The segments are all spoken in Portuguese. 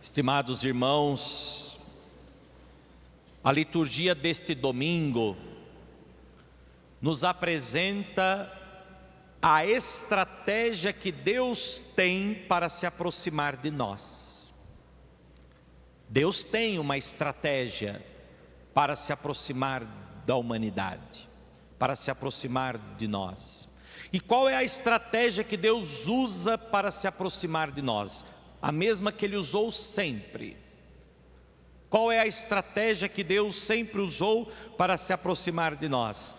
Estimados irmãos, a liturgia deste domingo nos apresenta a estratégia que Deus tem para se aproximar de nós. Deus tem uma estratégia para se aproximar da humanidade, para se aproximar de nós. E qual é a estratégia que Deus usa para se aproximar de nós? A mesma que Ele usou sempre. Qual é a estratégia que Deus sempre usou para se aproximar de nós?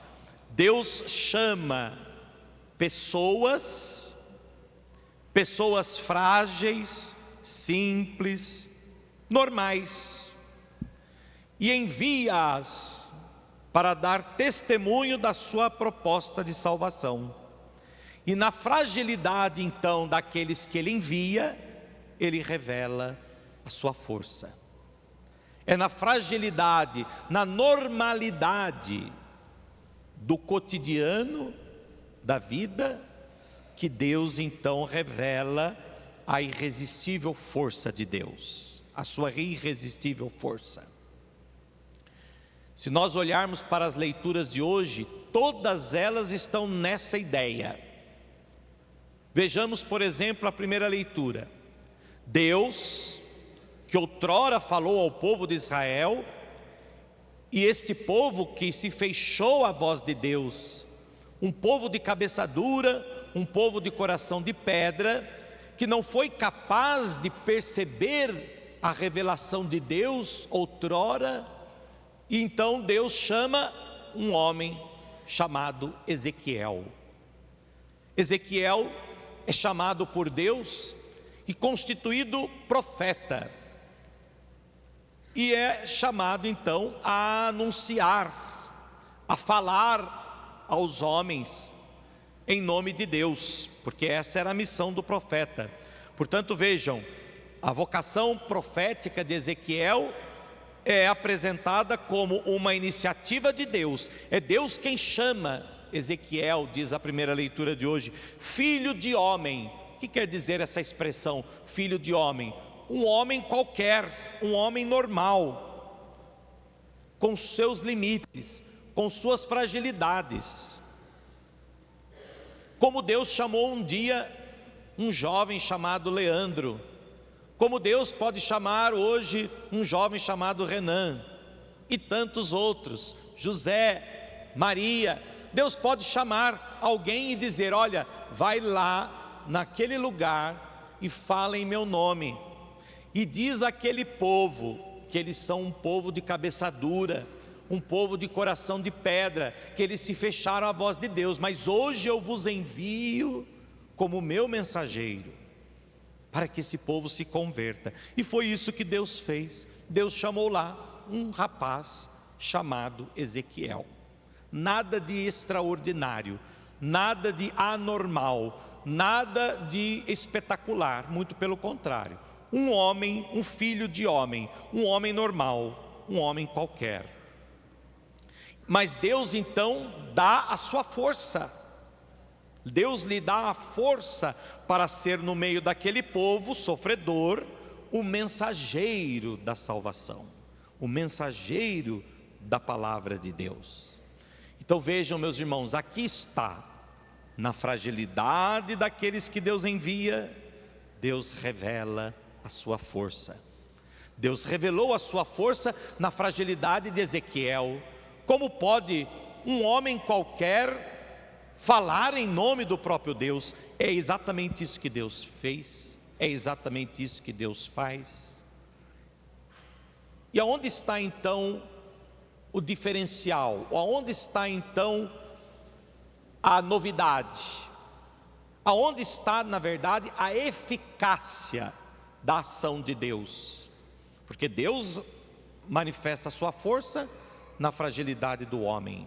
Deus chama pessoas frágeis, simples, normais, e envia-as para dar testemunho da sua proposta de salvação. E na fragilidade então daqueles que Ele envia, Ele revela a sua força. É na fragilidade, na normalidade do cotidiano da vida, que Deus então revela a irresistível força de Deus, a sua irresistível força. Se nós olharmos para as leituras de hoje, todas elas estão nessa ideia. Vejamos, por exemplo, a primeira leitura. Deus, que outrora falou ao povo de Israel, e este povo que se fechou à voz de Deus, um povo de cabeça dura, um povo de coração de pedra, que não foi capaz de perceber a revelação de Deus outrora, e então Deus chama um homem chamado Ezequiel. Ezequiel é chamado por Deus e constituído profeta, e é chamado então a anunciar, a falar aos homens em nome de Deus, porque essa era a missão do profeta. Portanto, vejam, a vocação profética de Ezequiel é apresentada como uma iniciativa de Deus. É Deus quem chama Ezequiel, diz a primeira leitura de hoje, filho de homem. O que quer dizer essa expressão, filho de homem? Um homem qualquer, um homem normal, com seus limites, com suas fragilidades. Como Deus chamou um dia um jovem chamado Leandro, como Deus pode chamar hoje um jovem chamado Renan, e tantos outros, José, Maria. Deus pode chamar alguém e dizer: olha, vai lá naquele lugar e fala em meu nome. E diz àquele povo que eles são um povo de cabeça dura, um povo de coração de pedra, que eles se fecharam à voz de Deus, mas hoje eu vos envio como meu mensageiro, para que esse povo se converta. E foi isso que Deus fez. Deus chamou lá um rapaz chamado Ezequiel. Nada de extraordinário, nada de anormal, nada de espetacular, muito pelo contrário. Um homem, um filho de homem, um homem normal, um homem qualquer. Mas Deus então dá a sua força. Deus lhe dá a força para ser no meio daquele povo sofredor, o mensageiro da salvação, o mensageiro da palavra de Deus. Então vejam, meus irmãos, aqui está, na fragilidade daqueles que Deus envia, Deus revela a sua força. Deus revelou a sua força na fragilidade de Ezequiel. Como pode um homem qualquer falar em nome do próprio Deus? É exatamente isso que Deus fez, é exatamente isso que Deus faz. E aonde está então o diferencial? Aonde está então a novidade? Aonde está, na verdade, a eficácia da ação de Deus? Porque Deus manifesta a sua força na fragilidade do homem,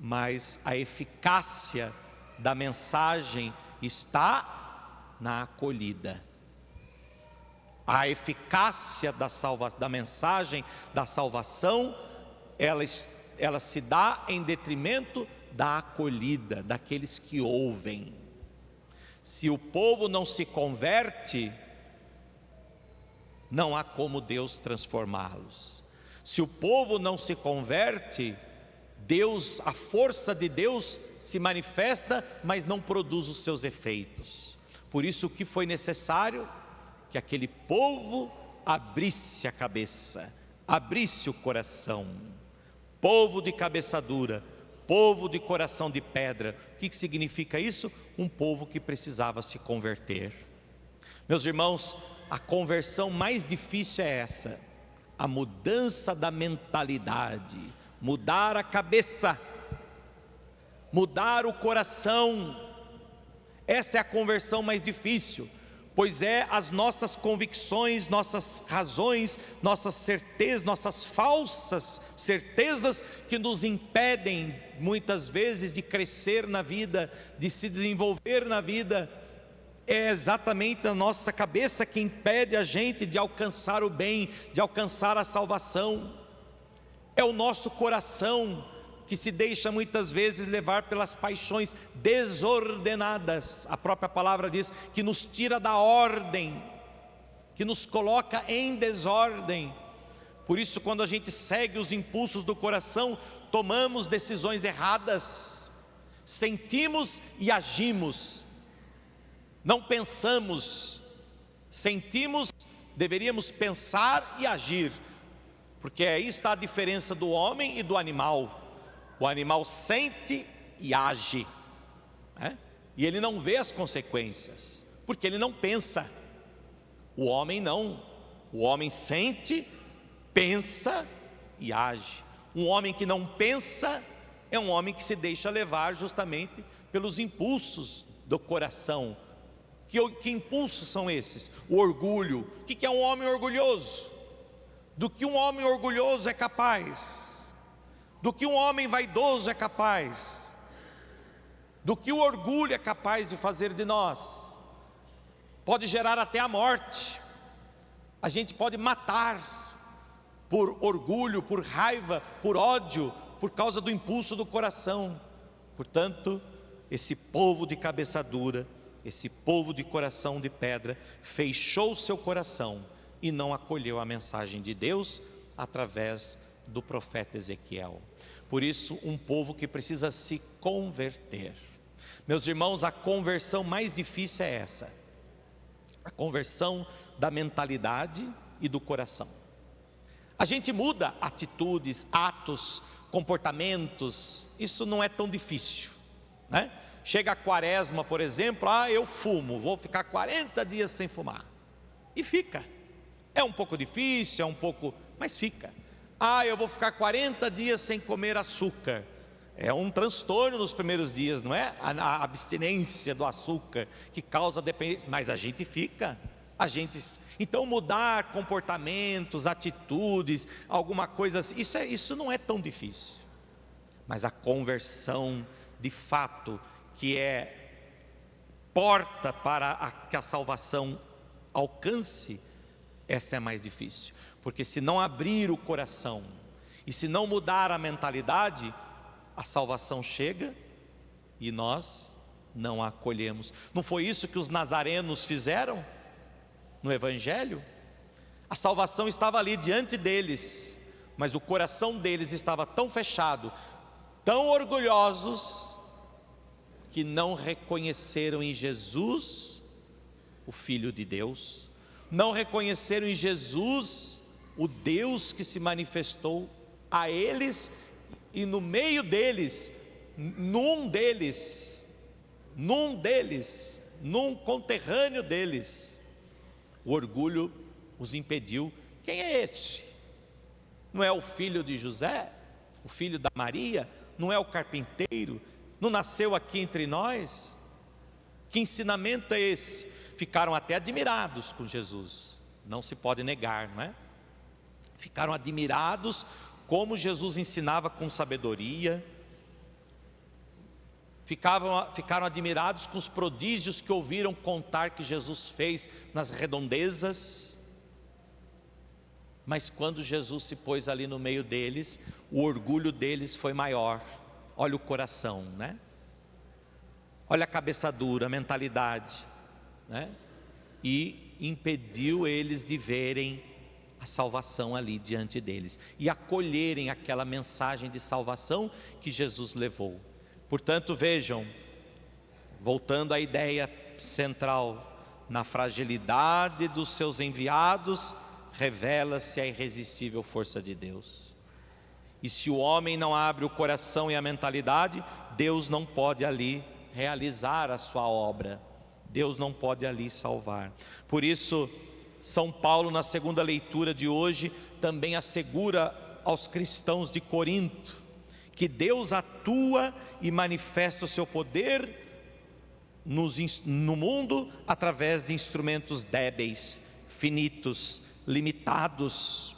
mas a eficácia da mensagem está na acolhida. A eficácia da mensagem da salvação, ela se dá em detrimento da acolhida, daqueles que ouvem. Se o povo não se converte, não há como Deus transformá-los. Se o povo não se converte, Deus, a força de Deus se manifesta, mas não produz os seus efeitos. Por isso que foi necessário que aquele povo abrisse a cabeça, abrisse o coração. Povo de cabeça dura, povo de coração de pedra. O que significa isso? Um povo que precisava se converter. Meus irmãos, a conversão mais difícil é essa, a mudança da mentalidade, mudar a cabeça, mudar o coração. Essa é a conversão mais difícil, pois é as nossas convicções, nossas razões, nossas certezas, nossas falsas certezas que nos impedem muitas vezes de crescer na vida, de se desenvolver na vida. É exatamente a nossa cabeça que impede a gente de alcançar o bem, de alcançar a salvação. É o nosso coração que se deixa muitas vezes levar pelas paixões desordenadas. A própria palavra diz que nos tira da ordem, que nos coloca em desordem. Por isso, quando a gente segue os impulsos do coração, tomamos decisões erradas, sentimos e agimos, não pensamos, sentimos, deveríamos pensar e agir, porque aí está a diferença do homem e do animal. O animal sente e age, né? E ele não vê as consequências, porque ele não pensa. O homem não, o homem sente, pensa e age. Um homem que não pensa é um homem que se deixa levar justamente pelos impulsos do coração. Que impulsos são esses? O orgulho. O que é um homem orgulhoso? Do que um homem orgulhoso é capaz, do que um homem vaidoso é capaz, do que o orgulho é capaz de fazer de nós. Pode gerar até a morte. A gente pode matar por orgulho, por raiva, por ódio, por causa do impulso do coração. Portanto, esse povo de cabeça dura, esse povo de coração de pedra, fechou o seu coração e não acolheu a mensagem de Deus através do profeta Ezequiel. Por isso, um povo que precisa se converter. Meus irmãos, a conversão mais difícil é essa, a conversão da mentalidade e do coração. A gente muda atitudes, atos, comportamentos, isso não é tão difícil, né? Chega a quaresma, por exemplo, eu fumo, vou ficar 40 dias sem fumar, e fica. É um pouco difícil, mas fica. Eu vou ficar 40 dias sem comer açúcar. É um transtorno nos primeiros dias, não é? A abstinência do açúcar que causa dependência, mas a gente fica. Então mudar comportamentos, atitudes, alguma coisa assim, isso não é tão difícil. Mas a conversão, de fato, que é porta para que a salvação alcance, essa é mais difícil. Porque se não abrir o coração e se não mudar a mentalidade, a salvação chega e nós não a acolhemos. Não foi isso que os nazarenos fizeram no Evangelho? A salvação estava ali diante deles, mas o coração deles estava tão fechado, tão orgulhosos, que não reconheceram em Jesus o Filho de Deus, não reconheceram em Jesus o Deus que se manifestou a eles, e no meio deles, num conterrâneo deles, o orgulho os impediu. Quem é este? Não é o filho de José? O filho da Maria? Não é o carpinteiro? Não nasceu aqui entre nós? Que ensinamento é esse? Ficaram até admirados com Jesus, não se pode negar, não é? Ficaram admirados como Jesus ensinava com sabedoria, ficaram admirados com os prodígios que ouviram contar que Jesus fez nas redondezas. Mas quando Jesus se pôs ali no meio deles, o orgulho deles foi maior. Olha o coração, né? Olha a cabeça dura, a mentalidade, né? E impediu eles de verem a salvação ali diante deles e acolherem aquela mensagem de salvação que Jesus levou. Portanto, vejam, voltando à ideia central, na fragilidade dos seus enviados, revela-se a irresistível força de Deus. E se o homem não abre o coração e a mentalidade, Deus não pode ali realizar a sua obra, Deus não pode ali salvar. Por isso, São Paulo, na segunda leitura de hoje, também assegura aos cristãos de Corinto que Deus atua e manifesta o seu poder no mundo através de instrumentos débeis, finitos, limitados.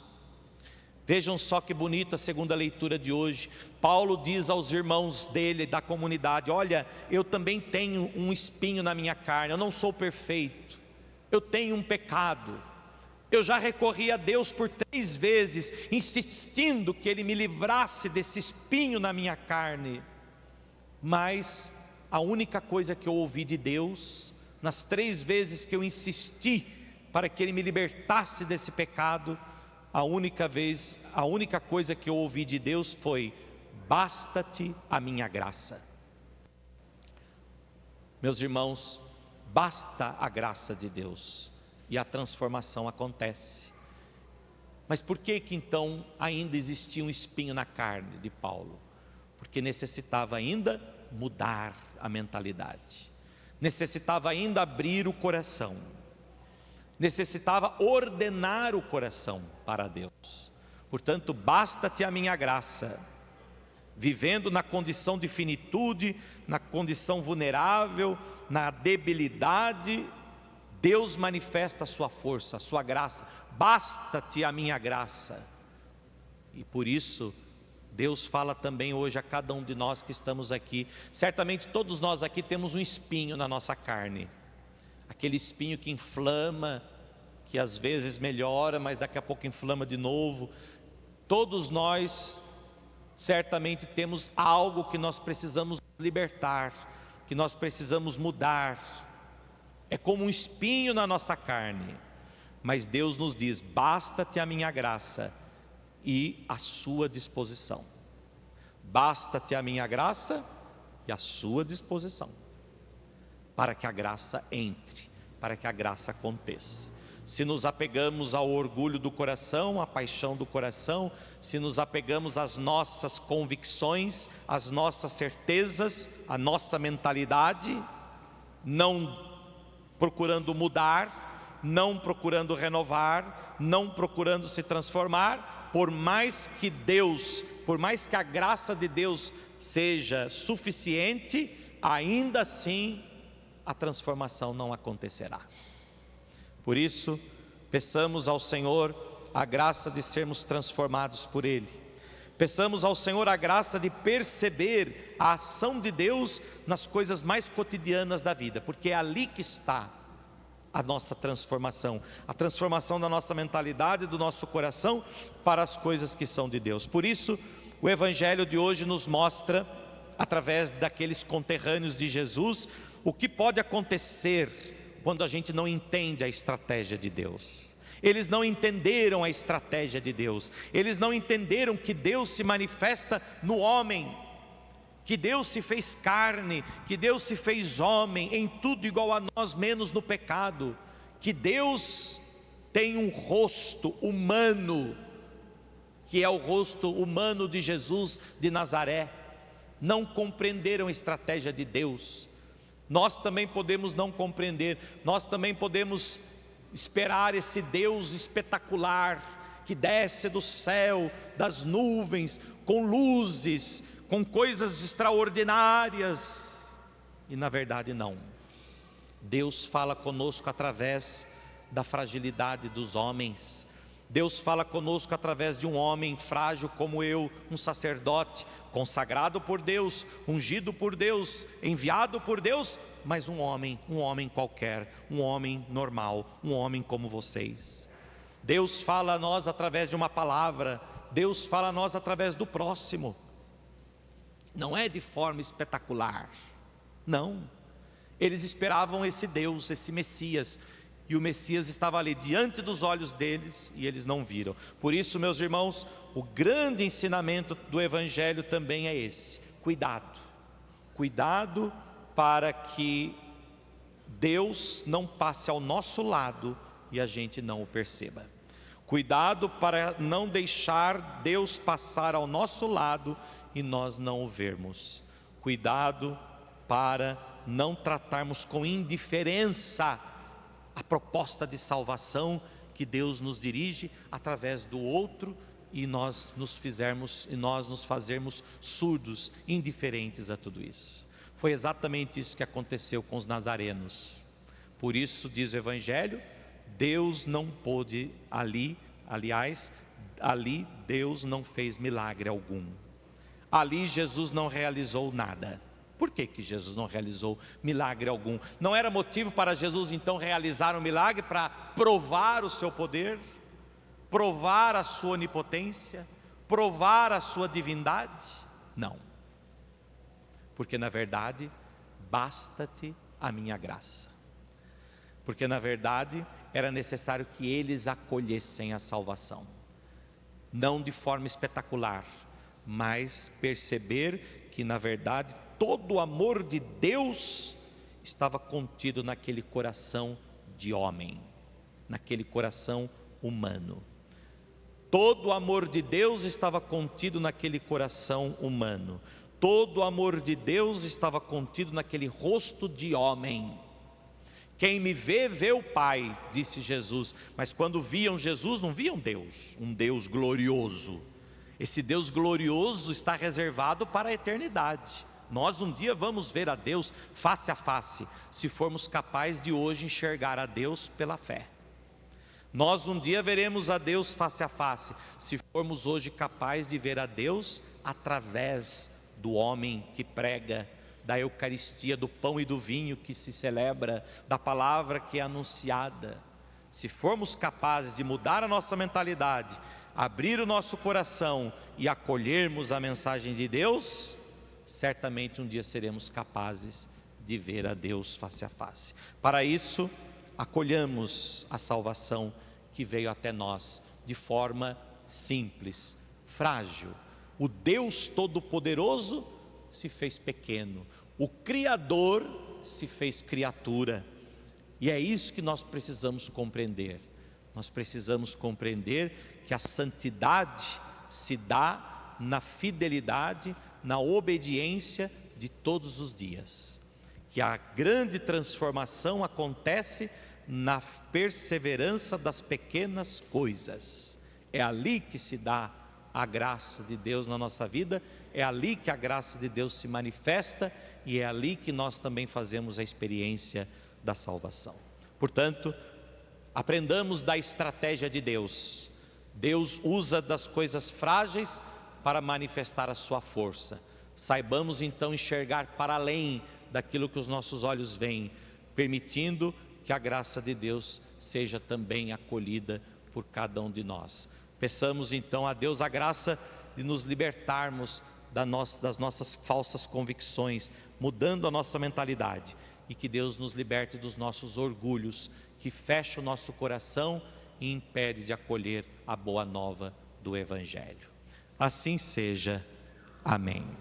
Vejam só que bonita a segunda leitura de hoje. Paulo diz aos irmãos dele, da comunidade: olha, eu também tenho um espinho na minha carne, eu não sou perfeito, eu tenho um pecado. Eu já recorri a Deus por 3 vezes, insistindo que Ele me livrasse desse espinho na minha carne, mas a única coisa que eu ouvi de Deus, nas 3 vezes que eu insisti para que Ele me libertasse desse pecado, a única coisa que eu ouvi de Deus foi: basta-te a minha graça. Meus irmãos, basta a graça de Deus e a transformação acontece. Mas por que então ainda existia um espinho na carne de Paulo? Porque necessitava ainda mudar a mentalidade, necessitava ainda abrir o coração, necessitava ordenar o coração para Deus. Portanto, basta-te a minha graça, vivendo na condição de finitude, na condição vulnerável, na debilidade, Deus manifesta a sua força, a sua graça. Basta-te a minha graça. E por isso Deus fala também hoje a cada um de nós que estamos aqui. Certamente todos nós aqui temos um espinho na nossa carne, aquele espinho que inflama, que às vezes melhora, mas daqui a pouco inflama de novo. Todos nós certamente temos algo que nós precisamos libertar, que nós precisamos mudar. É como um espinho na nossa carne, mas Deus nos diz: basta-te a minha graça e a sua disposição. Basta-te a minha graça e a sua disposição, para que a graça entre, para que a graça aconteça. Se nos apegamos ao orgulho do coração, à paixão do coração, se nos apegamos às nossas convicções, às nossas certezas, à nossa mentalidade, não procurando mudar, não procurando renovar, não procurando se transformar, por mais que a graça de Deus seja suficiente, ainda assim a transformação não acontecerá. Por isso, peçamos ao Senhor a graça de sermos transformados por Ele. Peçamos ao Senhor a graça de perceber a ação de Deus nas coisas mais cotidianas da vida, porque é ali que está a nossa transformação, a transformação da nossa mentalidade, do nosso coração para as coisas que são de Deus. Por isso, o Evangelho de hoje nos mostra, através daqueles conterrâneos de Jesus, o que pode acontecer quando a gente não entende a estratégia de Deus. Eles não entenderam a estratégia de Deus, eles não entenderam que Deus se manifesta no homem, que Deus se fez carne, que Deus se fez homem, em tudo igual a nós, menos no pecado, que Deus tem um rosto humano, que é o rosto humano de Jesus de Nazaré. Não compreenderam a estratégia de Deus. Nós também podemos não compreender, nós também podemos esperar esse Deus espetacular, que desce do céu, das nuvens, com luzes, com coisas extraordinárias, e na verdade não. Deus fala conosco através da fragilidade dos homens. Deus fala conosco através de um homem frágil como eu, um sacerdote, consagrado por Deus, ungido por Deus, enviado por Deus, mas um homem qualquer, um homem normal, um homem como vocês. Deus fala a nós através de uma palavra, Deus fala a nós através do próximo. Não é de forma espetacular, não. Eles esperavam esse Deus, esse Messias, e o Messias estava ali diante dos olhos deles e eles não viram. Por isso, meus irmãos, o grande ensinamento do Evangelho também é esse: cuidado, cuidado para que Deus não passe ao nosso lado e a gente não o perceba. Cuidado para não deixar Deus passar ao nosso lado e nós não o vermos. Cuidado para não tratarmos com indiferença a proposta de salvação que Deus nos dirige através do outro e nós nos fazermos surdos, indiferentes a tudo isso. Foi exatamente isso que aconteceu com os nazarenos. Por isso diz o Evangelho, Deus não pôde ali Deus não fez milagre algum. Ali Jesus não realizou nada. Por que Jesus não realizou milagre algum? Não era motivo para Jesus então realizar um milagre para provar o seu poder, provar a sua onipotência, provar a sua divindade? Não. Porque na verdade, basta-te a minha graça. Porque na verdade, era necessário que eles acolhessem a salvação. Não de forma espetacular, mas perceber que na verdade todo o amor de Deus estava contido naquele coração de homem, naquele coração humano. Todo o amor de Deus estava contido naquele coração humano. Todo o amor de Deus estava contido naquele rosto de homem. Quem me vê, vê o Pai, disse Jesus. Mas quando viam Jesus, não viam Deus, um Deus glorioso. Esse Deus glorioso está reservado para a eternidade. Nós um dia vamos ver a Deus face a face, se formos capazes de hoje enxergar a Deus pela fé. Nós um dia veremos a Deus face a face, se formos hoje capazes de ver a Deus através do homem que prega, da Eucaristia, do pão e do vinho que se celebra, da palavra que é anunciada. Se formos capazes de mudar a nossa mentalidade, abrir o nosso coração e acolhermos a mensagem de Deus, certamente um dia seremos capazes de ver a Deus face a face. Para isso, acolhamos a salvação que veio até nós de forma simples, frágil. O Deus Todo-Poderoso se fez pequeno, o Criador se fez criatura, e é isso que nós precisamos compreender. Nós precisamos compreender que a santidade se dá na fidelidade, na obediência de todos os dias, que a grande transformação acontece na perseverança das pequenas coisas. É ali que se dá a graça de Deus na nossa vida, é ali que a graça de Deus se manifesta e é ali que nós também fazemos a experiência da salvação. Portanto, aprendamos da estratégia de Deus. Deus usa das coisas frágeis para manifestar a sua força. Saibamos então enxergar para além daquilo que os nossos olhos veem, permitindo que a graça de Deus seja também acolhida por cada um de nós. Peçamos então a Deus a graça de nos libertarmos das nossas falsas convicções, mudando a nossa mentalidade, e que Deus nos liberte dos nossos orgulhos, que fecha o nosso coração e impede de acolher a boa nova do Evangelho. Assim seja. Amém.